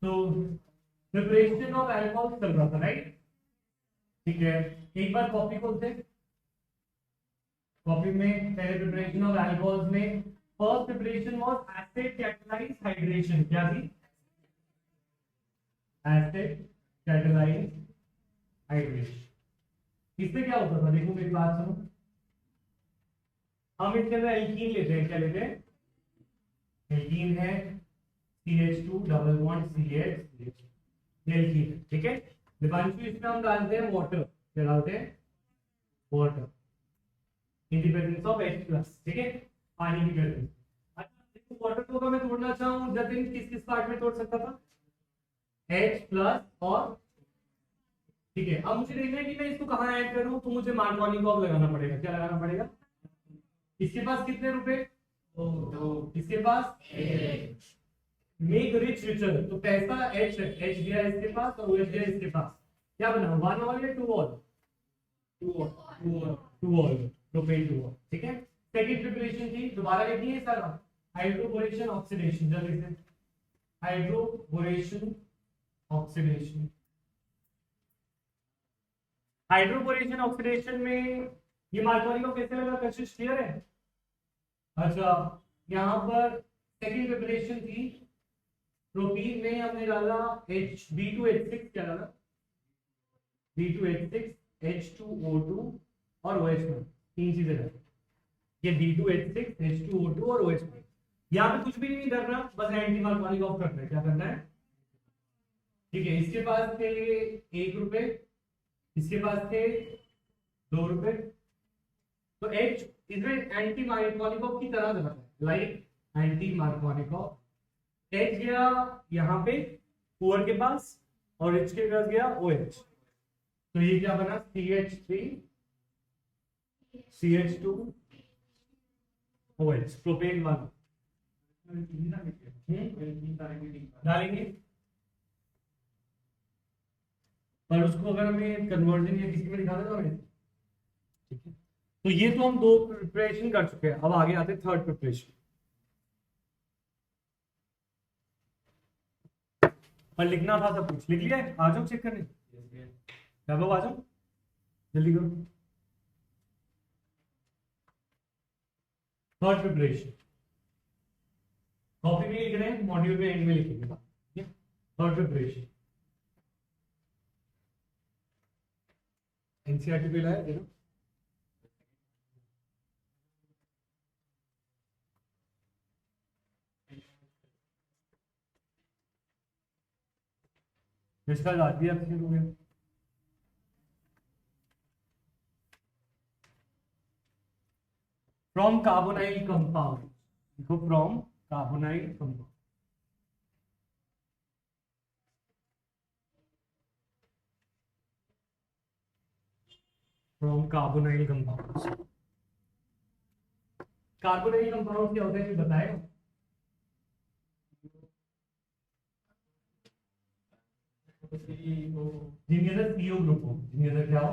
तो preparation of alcohol चल रहा था, राइट? ठीक है, एक बार कॉपी खोलते हैं। कॉपी में पहले प्रिपरेशन ऑफ अल्कोहल्स में first preparation was acid catalyse hydration. क्या थी? Acid catalyse hydration. इससे क्या होता था? देखो मेरी बात सुनो, हम इसके अंदर एल्कीन लेते हैं। क्या लेते हैं? एल्कीन है CH2 double bond CH, alkene है, ठीक है। दीपांशु इसमें हम डालते हैं वाटर। क्या डालते हैं? Water, independence of H plus, ठीक है, पानी की प्रेजेंस। अच्छा देखो, वाटर को अगर मैं तोड़ना चाहूं जतिन, किस किस पार्ट में तोड़ सकता था? H प्लस और, ठीक है। अब मुझे देखना है कि मैं इसको कहां ऐड करूं, तो मुझे मार्कोनिकॉव लगाना पड़ेगा। क्या लगाना पड़ेगा? इसके पास कितने रुपए? दो। इसके पास मेक रिच रिचर, तो पैसा H दिया इसके पास और OH दिया इसके पास। क्या बना? 1 ऑल या 2 ऑल? 2 ऑल, प्रोपेन 2 ऑल, ठीक है। सेकंड प्रिपरेशन थी, दोबारा लिखनी है सारा, हाइड्रोबोरेशन ऑक्सीडेशन। जल्दी से, हाइड्रोबोरेशन ऑक्सीडेशन। हाइड्रोबोरेशन ऑक्सीडेशन में ये मार्कोनिकॉव कैसे लगा? कशिश क्लियर है? अच्छा, यहाँ पर सेकंड प्रिपरेशन थी, प्रोपीन में हमने डाला B2H6। क्या डाला? B2H6, H2O2 और OH। तीन चीजें डाली, ये B2H6, H2O2 और OH। यहाँ पे कुछ भी नहीं करना, बस एंटी मार्कोनिकॉव करना है। क्या करना है? ठीक है, इसके पास थे 1 रुपए, इसके पास थे 2 रुपए, तो H इसमें एंटी मार्कोनिकॉव की तरह करना है, लाइक एंटी मार्कोनिकॉव। H गया यहाँ पे पुअर के पास और H के पास गया OH, तो ये क्या बना? CH3 CH2 OH, प्रोपेन 1 डालेंगे। पर उसको अगर हमें कन्वर्जन या किसी में दिखा देना हमें, ठीक है। तो ये तो हम 2 प्रिपरेशन कर चुके हैं, अब आगे आते थर्ड प्रिपरेशन। पर लिखना था सब कुछ, लिख लिया है? आ जाओ चेक करने, वैभव आ जाओ, जल्दी करो। थर्ड प्रिपरेशन कॉपी में लिख रहे हैं, मॉड्यूल में एंड में लिखेंगे। थर्ड प्रिपरेशन एनसीईआरटी पे लाया देखो। इसका याद भी आपसे हो गया। फ्रॉम कार्बोनाइल कंपाउंड, देखो from carbonyl compound. From carbonyl compounds. Carbonyl compound क्या होता है बताएगा? जिनके अंदर CO ग्रुप हो, जिनके अंदर क्या हो?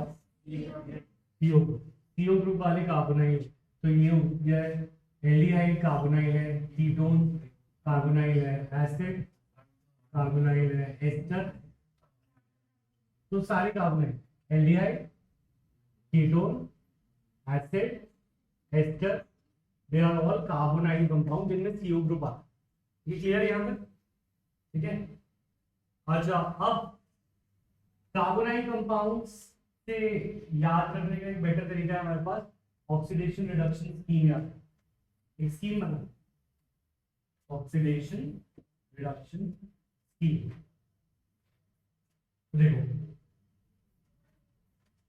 CO ग्रुप वाले कार्बोनाइल। तो ये हो गया एल्डिहाइड कार्बोनाइल है, कीटोन कार्बोनाइल है, एसिड कार्बोनाइल है, एस्टर, तो सारे carbonyl, aldehyde, ketone, acid, ester, they are all carbonyl compound जिनमें CO ग्रुप आता है। ये क्लियर है यहाँ पर? ठीक है। अच्छा, अब कार्बोनाइल कंपाउंड्स से याद करने का एक बेटर तरीका है हमारे पास, ऑक्सीडेशन रिडक्शन स्कीम। याद है, एक स्कीम बना, ऑक्सीडेशन रिडक्शन स्कीम। देखो,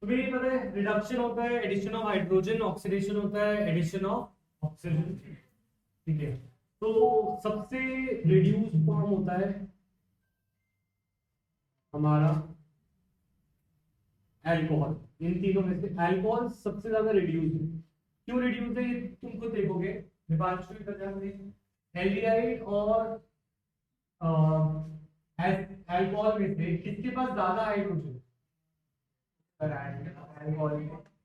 तुम्हें ये पता है रिडक्शन होता है एडिशन ऑफ हाइड्रोजन, ऑक्सीडेशन होता है एडिशन ऑफ ऑक्सीजन, ठीक है। तो सबसे रिड्यूस फॉर्म होता है हमारा अल्कोहल। इन तीनों में से अल्कोहल सबसे ज्यादा रिड्यूस है। क्यों रिड्यूस है ये तुम खुद देखोगे। एल्डिहाइड और अल्कोहल में से किसके पास ज्यादा हाइड्रोजन? अल्कोहल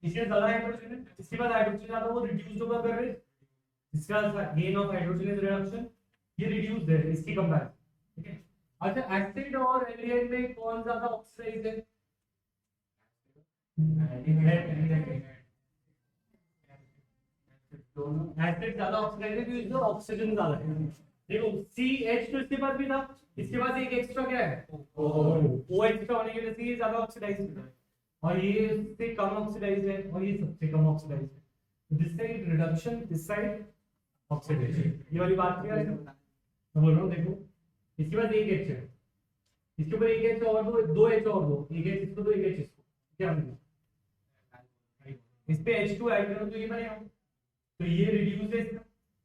इसके ज्यादा हाइड्रोजन है, जिसके पास हाइड्रोजन ज्यादा वो रिड्यूस होगा कर रहे, जिसका gain of hydrogen is reduction, ये रिड्यूस्ड है इसकी कंपैरिजन, ठीक है। अच्छा, एसिड और एल्डिहाइड में कौन ज्यादा ऑक्सीडाइज है? एसिड ज्यादा ऑक्सीडाइज है क्योंकि इसमें ऑक्सीजन ज्यादा है। देखो CH तो इसके पास भी था, इसके पास एक एक्स्ट्रा क्या है, O एक्स्ट्रा होने की वजह से ये ज्यादा ऑक्सीडाइज है, और ये इससे कम ऑक्सीडाइज है, और ये सबसे कम ऑक्सीडाइज है। This side reduction, this side oxidation. ये वाली बात क्लियर है? मैं बोल रहा हूँ देखो, इसके पास एक H है, इसके ऊपर एक H और दो H और दो, एक H इसको दो, एक H इसको, क्या बनेगा? इस पे H2 ऐड करो तो ये बनेगा, तो ये रिड्यूस है इसका,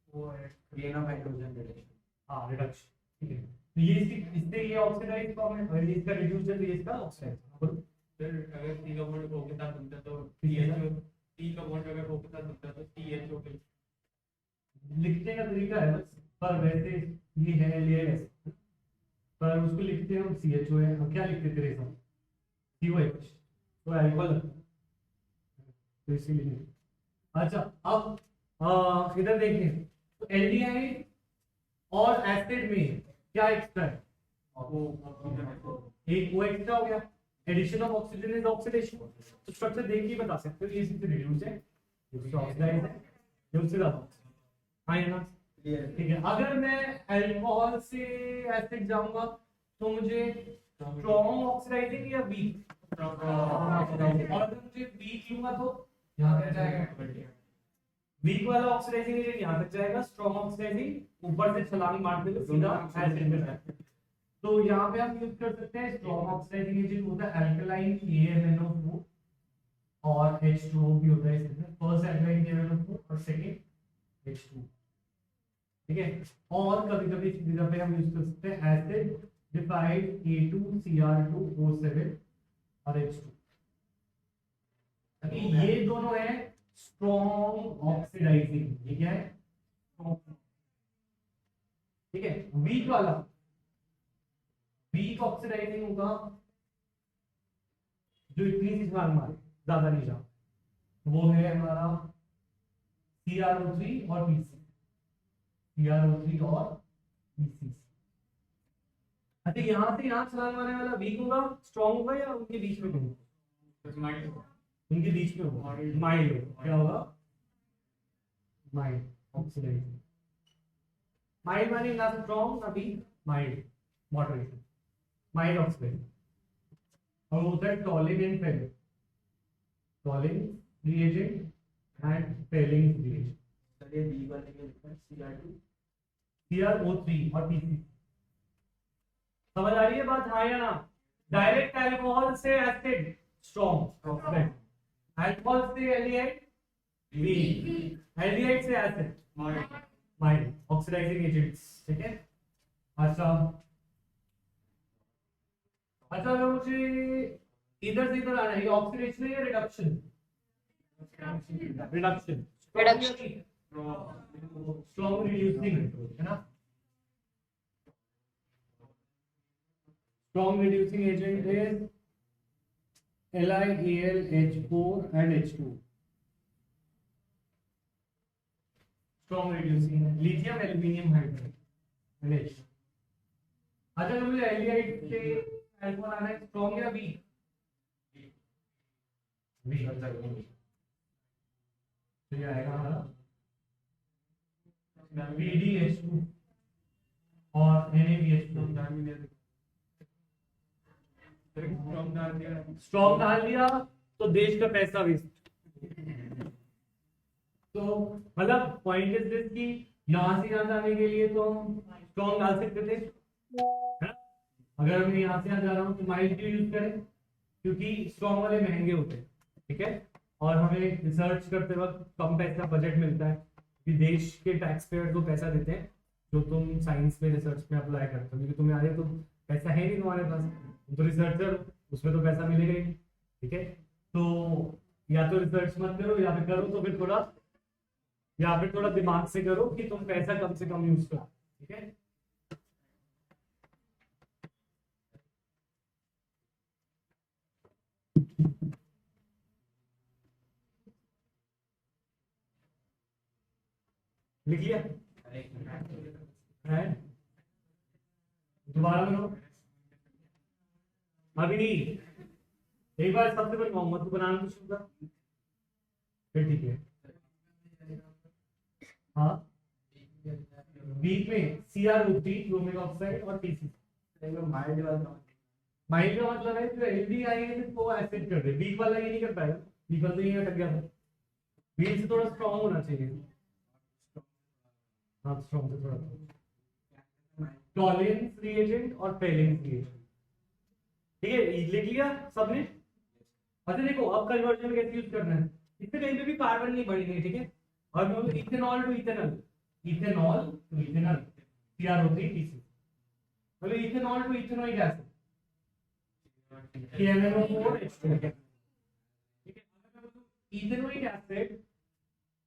वो है गेन ऑफ हाइड्रोजन रिडक्शन। हाँ, रिडक्शन, ठीक है। तो ये इससे ये ऑक्सीडाइज फॉर्म है, और ये इसका रिड्यूस है तो ये इसका ऑक्सीडाइज। बोलो फिर अगर C का बॉन्ड O के साथ बनता है तो CH, C का बॉन्ड अगर O के साथ बनता है तो CHO के। लिखने का तरीका है बस, पर वैसे ये है एलियास, पर उसको लिखते हैं हम CHO है। हम क्या लिखते तेरे साथ, COH, तो अल्कोहल, तो इसीलिए। अच्छा, अब इधर देखिए, तो एल्डिहाइड और एसिड में क्या एक्स्ट्रा है? एक वो एक्स्ट्रा हो गया, addition of oxygen is oxidation. तो स्ट्रक्चर देख के बता सकते हो ये इससे रिड्यूस है, इससे ऑक्सीडाइज है, ये उससे ज्यादा। हाँ है ना, ठीक है। अगर मैं अल्कोहल से एसिड जाऊंगा तो मुझे स्ट्रॉन्ग ऑक्सीडाइजिंग या वीक, और अगर मुझे वीक लूंगा तो यहाँ तक जाएगा, वीक वाला ऑक्सीडाइजिंग एजेंट यहाँ तक जाएगा, स्ट्रॉन्ग ऑक्सीडाइजिंग ऊपर से छलांग मारते हुए सीधा एसिड में जाएगा। तो यहाँ पे हम यूज कर सकते हैं स्ट्रॉन्ग ऑक्सीडाइजिंग एजेंट होता है अल्कलाइन KMnO4, और H2O भी होता है इसमें, फर्स्ट अल्कलाइन KMnO4 और सेकंड H2, ठीक है। और कभी कभी इस जगह पे हम यूज कर सकते हैं एसिड डिफाइड A2Cr2O7 और H2। ये दोनों है स्ट्रॉन्ग ऑक्सीडाइजिंग, ये क्या है, ठीक है। वीक वाला, वीक ऑक्सीडाइजिंग होगा जो इतनी सी छलांग मारे, ज्यादा नहीं जा, वो है हमारा CrO3 और PC, CrO3 और PC। अच्छा, यहाँ से यहाँ छलांग मारने वाला वीक होगा, स्ट्रॉन्ग होगा, या उनके बीच में होगा? उनके बीच में होगा, माइल्ड होगा। क्या होगा? Mild oxidising. माइल्ड माने ना स्ट्रॉन्ग ना weak, mild, moderate, mild oxidizing. और होता है Tollens and Fehling, Tollens reagent and Fehling reagent. चलिए बी वाले में लिखा है CR2 CrO3 और PC। समझ आ रही है बात, हाँ या ना? डायरेक्ट अल्कोहल से एसिड स्ट्रॉन्ग ऑक्सीडाइज, अल्कोहल से एल्डिहाइड वीक, एल्डिहाइड से एसिड माइल्ड ऑक्सीडाइजिंग एजेंट्स, ठीक है। अच्छा, अच्छा अगर मुझे इधर से इधर आना है, ये ऑक्सीडेशन है या रिडक्शन? रिडक्शन, स्ट्रॉन्ग रिड्यूसिंग है ना। Strong reducing agent is LiAlH4 and H2। Strong reducing है लिथियम एल्यूमिनियम हाइड्राइड H। अच्छा, तो मुझे एल्डिहाइड से अल्कोहल आना है, स्ट्रॉन्ग या वीक? वीक, तो ये आएगा हमारा PdH2 और NaBH2। स्ट्रॉन्ग डाल दिया तो देश का पैसा वेस्ट। तो मतलब पॉइंट इज दिस कि यहाँ से यहाँ जाने के लिए तो हम स्ट्रॉन्ग डाल सकते थे, है ना? अगर मैं यहाँ से यहाँ जा रहा हूँ तो माइल्ड क्यों यूज करें, क्योंकि स्ट्रॉन्ग वाले महंगे होते हैं, ठीक है। और हमें रिसर्च करते वक्त कम पैसा बजट मिलता है, कि देश के टैक्स पेयर को पैसा देते हैं जो तुम साइंस में रिसर्च में अप्लाई करते हो, क्योंकि तुम्हें आगे तो पैसा है नहीं तुम्हारे पास, तो रिसर्चर उसमें तो पैसा मिलेगा ही, ठीक है। तो या तो रिसर्च मत करो, या फिर करो तो फिर थोड़ा, या फिर थोड़ा दिमाग से करो कि तुम पैसा कम से कम यूज करो, ठीक है। लिख लिया है, दोबारा करो। अभी नहीं, एक बार सबसे बनवाऊंगा, तू बनाना तो शुरू कर, फिर ठीक है। हाँ, बीच में CrO3 क्रोमिक ऑक्साइड और TC। माइल्ड का मतलब है जो एल्डी आएंगे तो एसिड कर दे, वीक वाला ये नहीं कर पाएगा, वीक वाला तो ये अटक गया था, वीक से थोड़ा स्ट्रांग होना चाहिए। हाँ, स्ट्रांग से थोड़ा टॉलरेंस रिएजेंट और फेलिंग रिएजेंट, ठीक है, लिख लिया सबने। अच्छा देखो, अब कन्वर्जन कैसे यूज करना है, इसमें कहीं पे भी कार्बन नहीं बढ़ेंगे, ठीक है। और बोलो ethanol to ethanol, ethanol to ethanol, CrO3 TC, बोलो ethanol to ethanoic acid, KMnO4H2, ठीक है। Ethanoic acid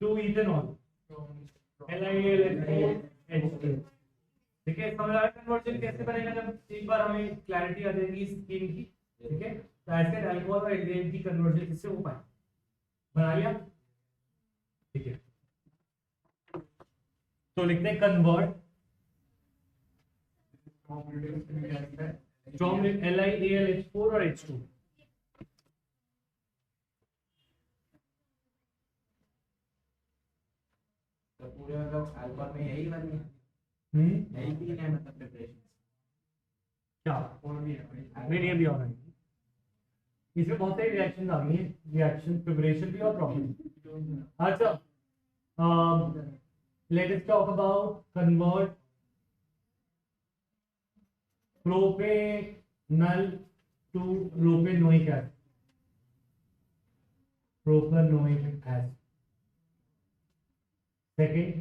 to ethanol, LiAlH4H2, ठीक है। समझ आया कन्वर्जन कैसे बनेगा, जब एक बार हमें क्लैरिटी आ जाएगी इस स्कीम की, ठीक है। तो एसिड अल्कोहल और एल्डिहाइड की कन्वर्जन किससे हो पाए, बना लिया, ठीक है। तो लिखते हैं कन्वर्ट फ्रॉम LiAlH4 और H2, तो पूरे मतलब अल्कोहल में यही बनी है, यही तीन है मतलब प्रिपरेशन क्या और भी है नहीं नहीं, अभी और है, इसमें बहुत सारी रिएक्शन आ गई हैं, रिएक्शन प्रिपरेशन भी और प्रॉब्लम। अच्छा, let us talk about convert propanol to propanoic acid, propanoic acid, second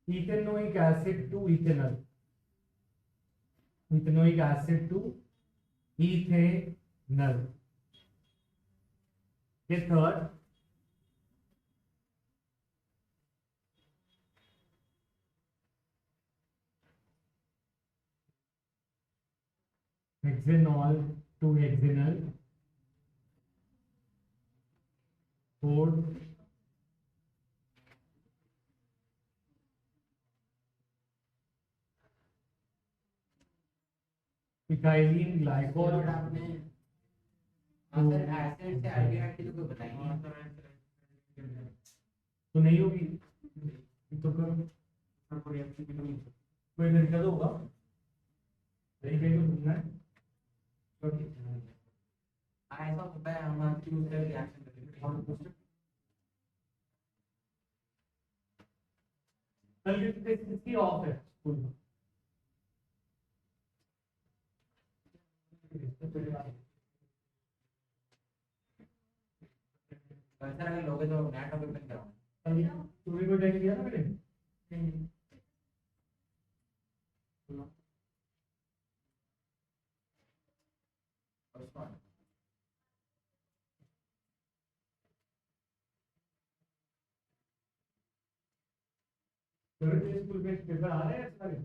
ethanoic acid to ethanol, ethanoic acid to ethanol, the third hexanol to hexanol, fourth ethylene glycol, और आपने अगर acid से aldehyde की तो कोई बताएंगे तो नहीं होगी, तो कोई तरीका तो होगा, नहीं कहीं तो ढूंढना है, तो ठीक है। ऐसा होता है हम चूज कर रिएक्शन करते हैं कल की टेस्ट इसकी ऑफ है स्कूल में, वैसे अगर लोगे तो नया टॉपिक पे क्या कल तूने कोई टेस्ट किया ना मैंने, तेरे स्कूल में पेपर आ रहे हैं सारे,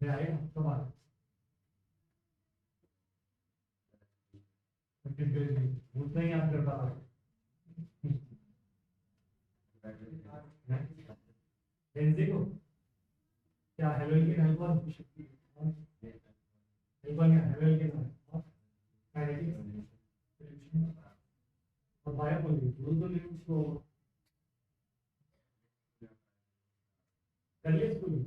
आएगा कब आ रहा है, उतना ही याद कर पा रहा वेंसडे को क्या हेलोइन के नाम पर हेलोइन के नाम काइनेटिक्स और बायो बोल रही बोल तो नहीं उसको कर लिया स्कूल में,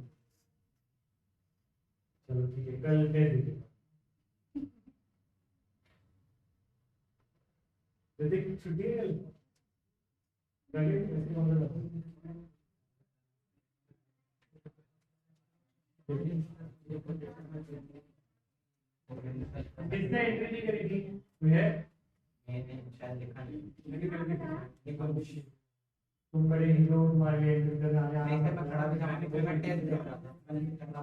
चलो ठीक है, कल कह दीजिए यदि छुट्टी है कल कैसे मतलब किसने एंट्री नहीं करी थी, तो है मैंने शायद लिखा नहीं तुम बड़े हीरो, तुम्हारे लिए एंट्री करने आने नहीं आना सर मैं खड़ा भी था मैंने पेपर टेस्ट देख रहा था मैंने करना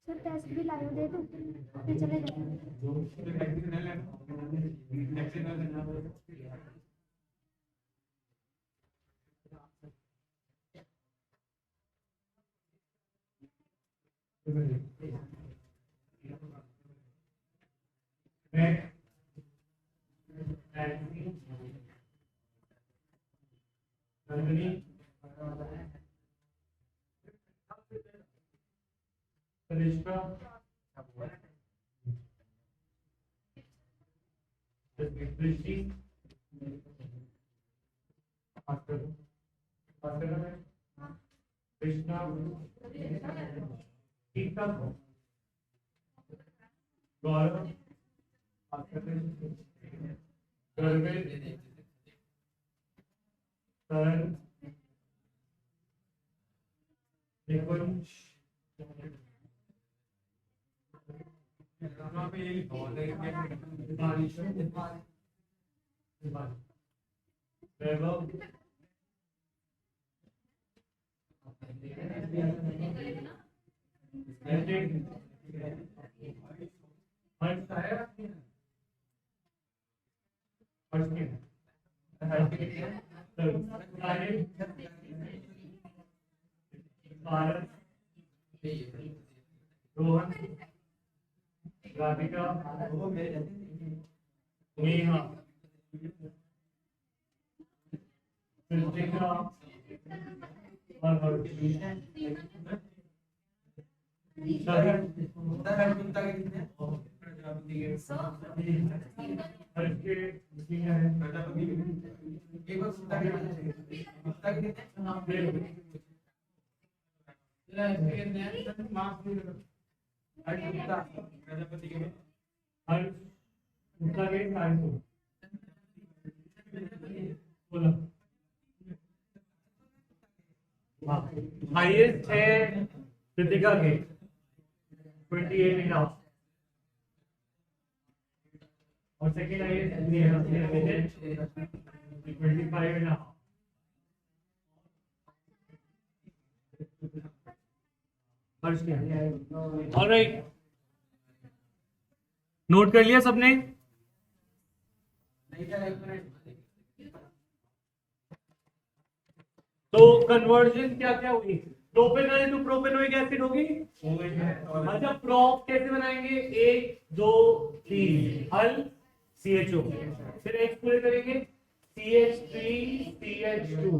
सर टेस्ट भी लाइव दे दो फिर चले जाएंगे। कंपनी रिश्ता दृष्टि कृष्णा गीता गौरव गर्वित करण निकुंज यहाँ पे ये लिखा हुआ है वैभव रोहन राधिका नेहा कृतिका और हर्षी प्रजापति के हाईएस्ट है कृतिका के 28.5 और सेकेंड हाईएस्ट 25.5 ऑलराइट नोट कर लिया सबने तो कन्वर्जन क्या क्या हुई प्रोपेनॉल टू प्रोपेनोइक एसिड होगी अच्छा प्रोप कैसे बनाएंगे 1 2 3 हल CHO फिर H पूरे करेंगे CH3 CH2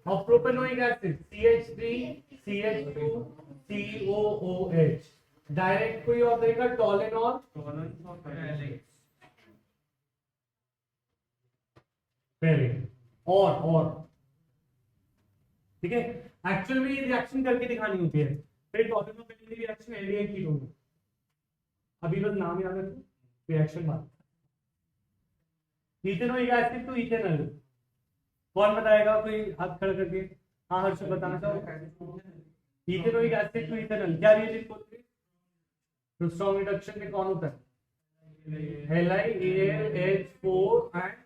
और propanoic acid CH3 CH2 COOH direct कोई और देगा टॉलेनॉल पहले और ठीक है एक्चुअल में ये रिएक्शन करके दिखानी होती है फिर टॉलेनॉल पहले रिएक्शन एल्डिहाइड कीटोन में अभी बस नाम याद रखो रिएक्शन बात इथेनोइक एसिड टू इथेनॉल कौन बताएगा कोई हाथ खड़ा करके हाँ हर्ष बताना चाहो इथेनोइक एसिड टू इथेनॉल क्या रिएजेंट होते हैं तो स्ट्रॉन्ग रिडक्शन में कौन होता है LiAlH4 एंड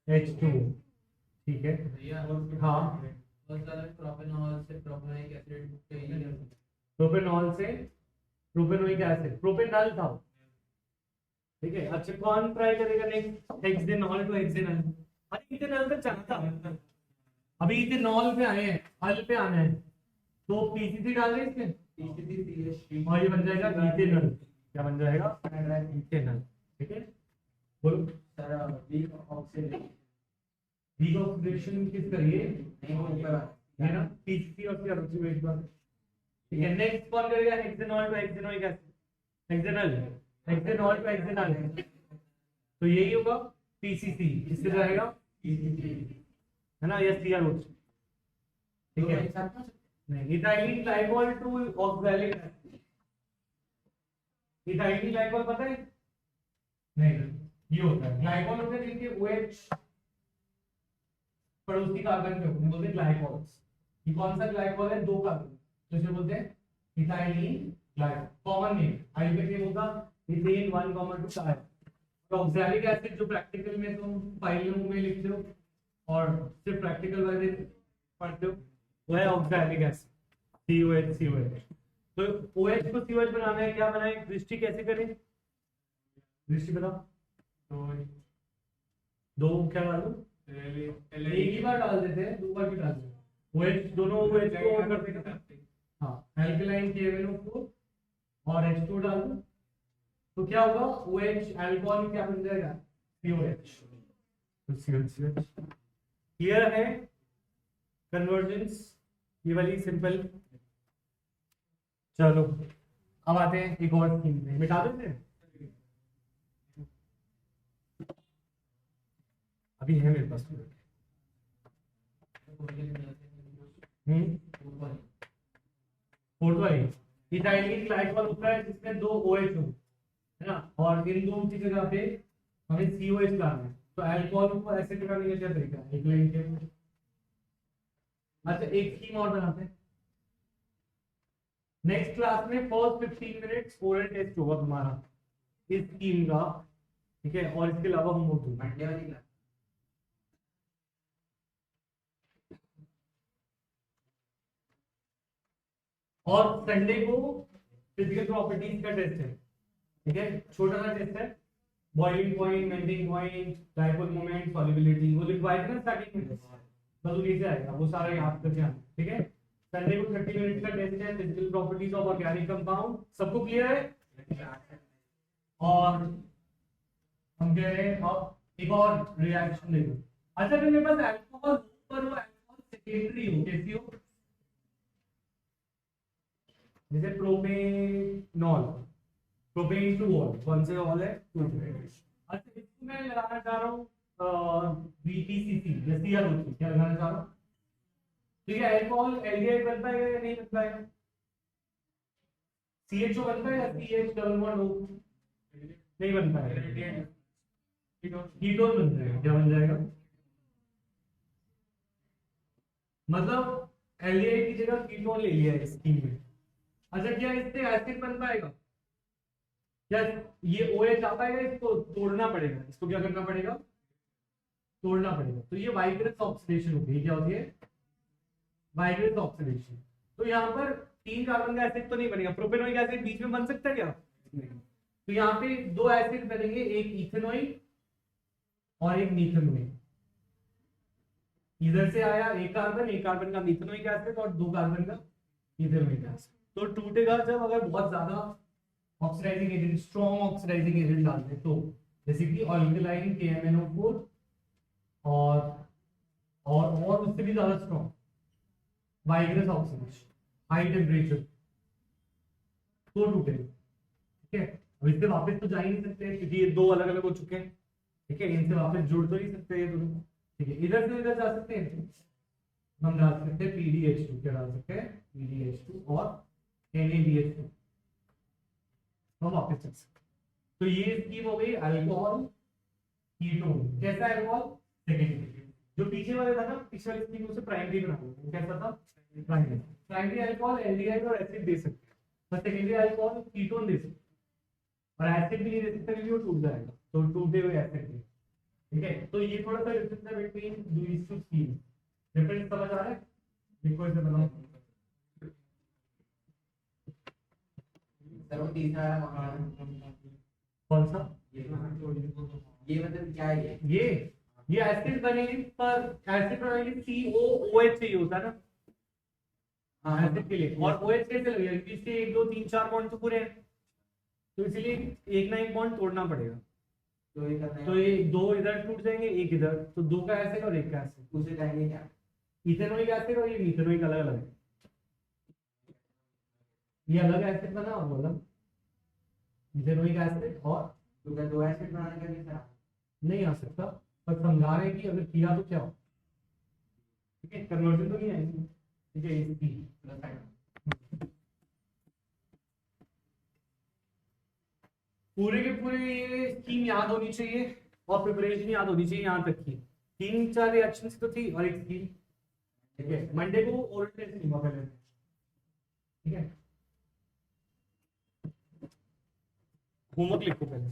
H2 ठीक है हाँ प्रोपेनॉल से प्रोपेनोइक एसिड प्रोपेनॉल से प्रोपेनोइक एसिड प्रोपेनॉल था ठीक है अच्छा कौन ट्राई करेगा नेक्स्ट हेक्सेनॉल टू हेक्सेनॉल अरे इथेनॉल तक जाना था अभी इथेनॉल पे आए हैं हल पे आना है तो PCC डाल दें इसमें PCC और ये बन जाएगा इथेनॉल क्या बन जाएगा इथेनॉल ठीक है बोलो sir weak oxidation weak oxidation किस करिए है ना PCC और क्या रुचि एक बार ठीक है नेक्स्ट कौन करेगा hexanol to hexanoic acid hexanol to hexanol तो यही होगा PCC किससे जाएगा है ना या CRO ठीक है नहीं ethylene glycol to oxalic acid ethylene glycol पता है नहीं ये होता है ग्लाइकोल होते हैं जिनके OH पड़ोसी कार्बन पे होते हैं बोलते हैं ग्लाइकोल्स ये कौन सा ग्लाइकोल है दो कार्बन तो इसे बोलते हैं ethylene glycol common name Ayurveda में होगा इथेन 1,2 का है तो ऑक्सैलिक एसिड जो प्रैक्टिकल में तुम फाइलों में लिखते हो और सिर्फ प्रैक्टिकल वाले पढ़ते हो वो है ऑक्सैलिक एसिड COH तो OH को COH बनाना है क्या बनाए दृष्टि कैसे करें दृष्टि बताओ तो दो क्या डालो एक ही बार डाल देते हैं दो बार क्यों डालते हैं OH दोनों OH को कर देगा हाँ एल्कलाइन KMnO4 और H2 डाल दो तो क्या होगा OH अल्कोहल क्या बन जाएगा COH तो COH क्लियर है कन्वर्जेंस, ये वाली सिंपल। चलो अब आते हैं एक और स्कीम पे, मिटा देते हैं। अभी है मेरे पास। फोर्थ वाली इथाइलिन ग्लाइकॉल होता है जिसमें 2 OH हो, है ना, और इन दोनों की जगह पे हमें COH लाना है। तो अल्कोहल को एसिड बनाने का क्या तरीका है? एक लाइन के, अच्छा एक स्कीम और बनाते हैं। नेक्स्ट क्लास में फर्स्ट 15 मिनट्स ओरल टेस्ट होगा तुम्हारा इस स्कीम का, ठीक है, और इसके अलावा होमवर्क दूंगा। मंडे वाली क्लास और संडे को फिजिकल प्रॉपर्टीज का टेस्ट है, ठीक है, छोटा सा टेस्ट है, boiling point, melting point, dipole moment, solubility, वो लिखवाए थे ना स्टार्टिंग में, बस उन्हीं से आएगा, वो सारा याद करके आना, ठीक है। संडे को 30 मिनट का टेस्ट है, physical properties of organic compound, सबको क्लियर है? और हम कह रहे हैं अब एक और रिएक्शन देखो। अच्छा तो मेरे पास अल्कोहल पर वो अल्कोहल सेकेंडरी हो, कैसी हो? जैसे प्रोपेनॉल, प्रोपेन टू ऑल, कौन से ऑल है? अच्छा इसको मैं लगाना चाह रहा हूँ BPCC या CrO3, क्या लगाना चाह रहा हूँ? ठीक है, अल्कोहल एल्डिहाइड बनता है या नहीं बनता है? CHO बनता है या CH डबल बॉन्ड O? नहीं बनता है, कीटोन बनता है। क्या बन जाएगा? मतलब एल्डिहाइड की जगह कीटोन ले लिया है इस स्कीम में। अच्छा क्या इससे एसिड बन पाएगा? क्या ये OH आ पाएगा? इसको तोड़ना पड़ेगा, इसको क्या करना पड़ेगा? तोड़ना पड़ेगा। तो ये वाइब्रेंस ऑक्सीडेशन होती है। क्या होती है? Vibrance oxidation. तो यहाँ पर 3 कार्बन का एसिड तो नहीं बनेगा, प्रोपेनोइक एसिड बीच में बन सकता है क्या? तो यहाँ पे 2 एसिड बनेंगे, एक इथेनोइक और एक मीथेनोइक। इधर से आया एक कार्बन का मीथेनोइक एसिड और 2 कार्बन का इथेनोइक एसिड। तो टूटेगा जब अगर बहुत ज्यादा oxidising agent, strong oxidising agent डाल दे, तो जैसे कि अल्कलाइन KMnO4 और उससे भी ज्यादा strong vibrance oxidation, high temperature, तो टूटेगा। ठीक है, अब इससे वापस तो जा ही नहीं सकते क्योंकि ये 2 अलग अलग हो चुके हैं। ठीक है, इनसे वापस जुड़ तो नहीं सकते ये दोनों। ठीक है, इधर से इधर जा सकते हैं, हम डाल सकते हैं PDH2, क्या डाल सकते हैं? PDH2 और NaBH2, हम वापस चल सकते। तो ये स्कीम हो गई अल्कोहल कीटोन। कैसा अल्कोहल? सेकेंडरी। जो पीछे वाले था ना, पिछले वाली स्कीम उसे प्राइमरी बना दो। कैसा था? प्राइमरी। प्राइमरी अल्कोहल एल्डिहाइड और एसिड दे सकते हैं, पर सेकेंडरी अल्कोहल कीटोन दे सकते हैं, और एसिड भी नहीं दे सकते क्योंकि वो टूट जाएगा। तो टूटे हुए एसिड भी। ठीक है, तो ये थोड़ा सा डिफरेंस है between these two scheme. Difference समझ आ रहा है? देखो इसे बनाओ। सर वो तीसरा कौन सा? ये मतलब क्या है? ये एसिड बनेगी, पर एसिड बनेगी COOH चाहिए होता है ना एसिड के लिए, और OH कैसे लगेगा? क्योंकि इसके 1 2 3 4 बॉन्ड तो पूरे हैं, तो इसलिए एक ना एक बॉन्ड तोड़ना पड़ेगा। तो ये करना है, तो ये 2 इधर टूट जाएंगे, एक इधर, तो 2 का एसिड और 1 का एसिड। उसे कहेंगे क्या? इथेनोइक एसिड और ये मीथेनोइक अलग अलग है। ये अलग एसिड बना और वो अलग, इथेनोइक एसिड और तो क्या 2 एसिड बनाने का भी सर? नहीं आ सकता, पर समझा रहे हैं कि अगर किया तो क्या हो। ठीक है, कन्वर्जन तो नहीं आएगी। ठीक है, इसकी प्लस साइड पूरे के पूरे ये स्कीम याद होनी चाहिए और प्रिपरेशन याद होनी चाहिए। यहाँ तक की 3-4 रिएक्शंस तो थी और एक स्कीम। ठीक है, मंडे को ओरल टेस्ट नहीं हुआ पहले। ठीक है, होमवर्क लिखो पहले।